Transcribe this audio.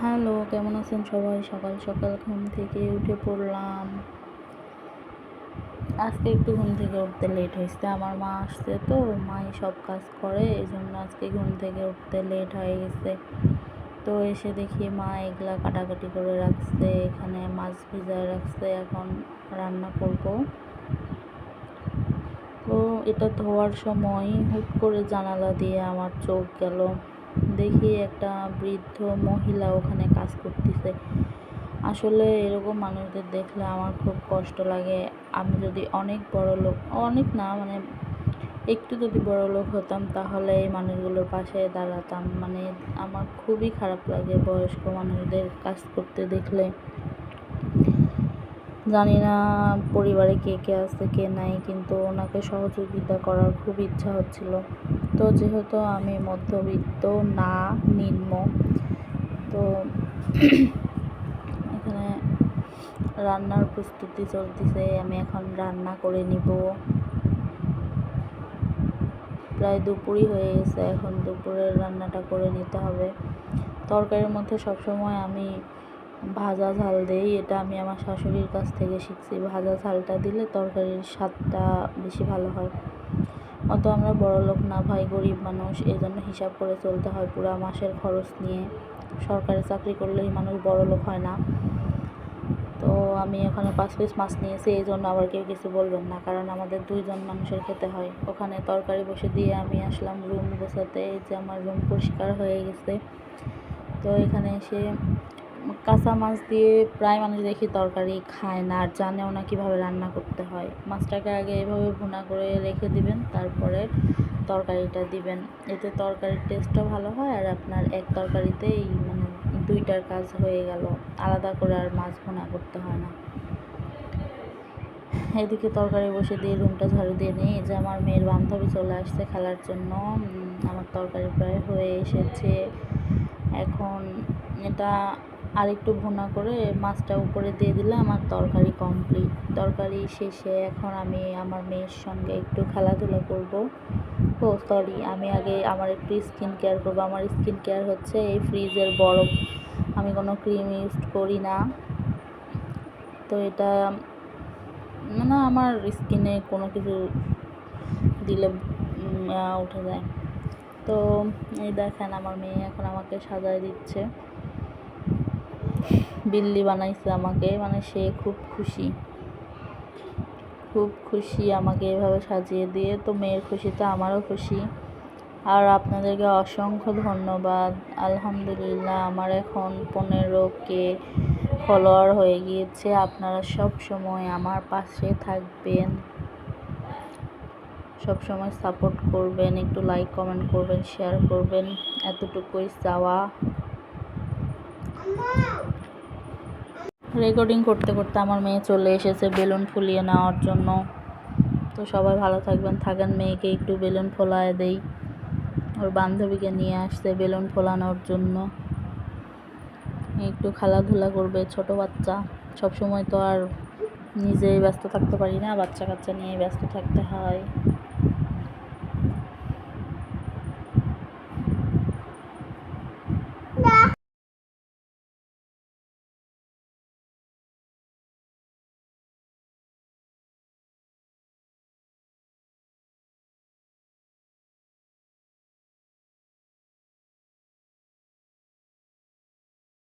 Hello, কেমন আছেন সবাই? সকাল সকাল ঘুম থেকে উঠে পড়লাম। আজকে একটু ঘুম থেকে উঠতে লেট হয়েছে। আমার মা আসছে তো, মাই সব কাজ করে, এই জন্য আজকে ঘুম থেকে উঠতে লেট হয়ে গেছে। তো এসে দেখি মা এগুলা কাটাকাটি করে রাখছে, এখানে মাছ ভিজায় রাখছে, এখন রান্না করব। তো এটা ধোয়ার সময় হুট করে জানালা দিয়ে আমার চোখ গেল, দেখি একটা বৃদ্ধ মহিলা ওখানে কাজ করতেছে। আসলে এরকম মানুষদের দেখলে আমার খুব কষ্ট লাগে। আমি যদি অনেক বড় লোক, অনেক না মানে একটু যদি বড় লোক হতাম তাহলে এই মানুষগুলোর পাশে দাঁড়াতাম। মানে আমার খুবই খারাপ লাগে বয়স্ক মানুষদের কাজ করতে দেখলে। জানি না পরিবারে কে কে আছে কে নাই, কিন্তু ওনাকে সহযোগিতা করার খুব ইচ্ছা হচ্ছিল। তো যেহেতু আমি মধ্যবিত্ত না, নিম্ন, তো এখানে রান্নার প্রস্তুতি চলতেছে। আমি এখন রান্না করে নিব। প্রায় দুপুরই হয়ে গেছে, এখন দুপুরের রান্নাটা করে নিতে হবে। তরকারির মধ্যে সবসময় আমি ভাজা ঝাল দেই, এটা আমি আমার শাশুড়ির কাছ থেকে শিখছি। ভাজা ঝালটা দিলে তরকারির স্বাদটা বেশি ভালো হয়। অত আমরা বড়লোক না ভাই, গরিব মানুষ, এই জন্য হিসাব করে চলতে হয় পুরো মাসের খরচ নিয়ে। সরকারি চাকরি করলেই মানুষ বড়লোক হয় না। তো আমি এখানে 5 পিস মাছ নিয়েছি, এই জন্য আবার কেউ কিছু বলবেন না, কারণ আমাদের 2 জন মানুষের খেতে হয়। ওখানে তরকারি বসে দিয়ে আমি আসলাম রুম গোছাতে। এই যে আমার রুম পরিষ্কার হয়ে গেছে। তো এখানে এসে কাঁচা মাছ দিয়ে প্রায় মানুষ দেখি তরকারি খায় না, আর জানেও না কীভাবে রান্না করতে হয়। মাছটাকে আগে এভাবে ভুনা করে রেখে দিবেন, তারপরে তরকারিটা দিবেন। এতে তরকারির টেস্টও ভালো হয়, আর আপনার এক তরকারিতেই মানে 2টার কাজ হয়ে গেল, আলাদা করে আর মাছ ভুনা করতে হয় না। এদিকে তরকারি বসে দিয়ে রুমটা ঝাড়ু দিয়ে নিই। এই যে আমার মেয়ের বান্ধবী চলে আসছে খেলার জন্য। আমার তরকারি প্রায় হয়ে এসেছে। এখন এটা আরেকটু ভুনা করে মাছটা উপরে দিয়ে দিলে আমার তরকারি কমপ্লিট। তরকারি শেষে এখন আমি আমার মেয়ের সঙ্গে একটু খেলাধুলা করব। ও সরি, আমি আগে আমার একটু স্কিন কেয়ার করবো। আমার স্কিন কেয়ার হচ্ছে এই ফ্রিজের বরফ। আমি কোনো ক্রিম ইউজ করি না। তো এটা মানে আমার স্কিনে কোনো কিছু দিলে উঠে যায়। তো এই দেখেন আমার মেয়ে এখন আমাকে সাজায় দিচ্ছে। বিল্লি বানাইছে আমাকে, মানে সে খুব খুশি আমাকে এভাবে সাজিয়ে দিয়ে। তো মেয়ের খুশিতে আমারও খুশি। আর আপনাদেরকে অসংখ্য ধন্যবাদ। আলহামদুলিল্লাহ, আমার এখন 15K ফলোয়ার হয়ে গিয়েছে। আপনারা সব সময় আমার পাশে থাকবেন, সব সময় সাপোর্ট করবেন, একটু লাইক কমেন্ট করবেন, শেয়ার করবেন, এতটুকুই চাওয়া। রেকর্ডিং করতে করতে আমার মেয়ে চলে এসেছে বেলুন ফুলিয়ে নেওয়ার জন্য। তো সবাই ভালো থাকেন। মেয়েকে একটু বেলুন ফোলায় দেই। ওর বান্ধবীকে নিয়ে আসছে বেলুন ফোলানোর জন্য। একটু খেলাধুলা করবে, ছোট বাচ্চা, সব সময় তো আর নিজেই ব্যস্ত থাকতে পারি না, বাচ্চা কাচ্চা নিয়ে ব্যস্ত থাকতে হয়।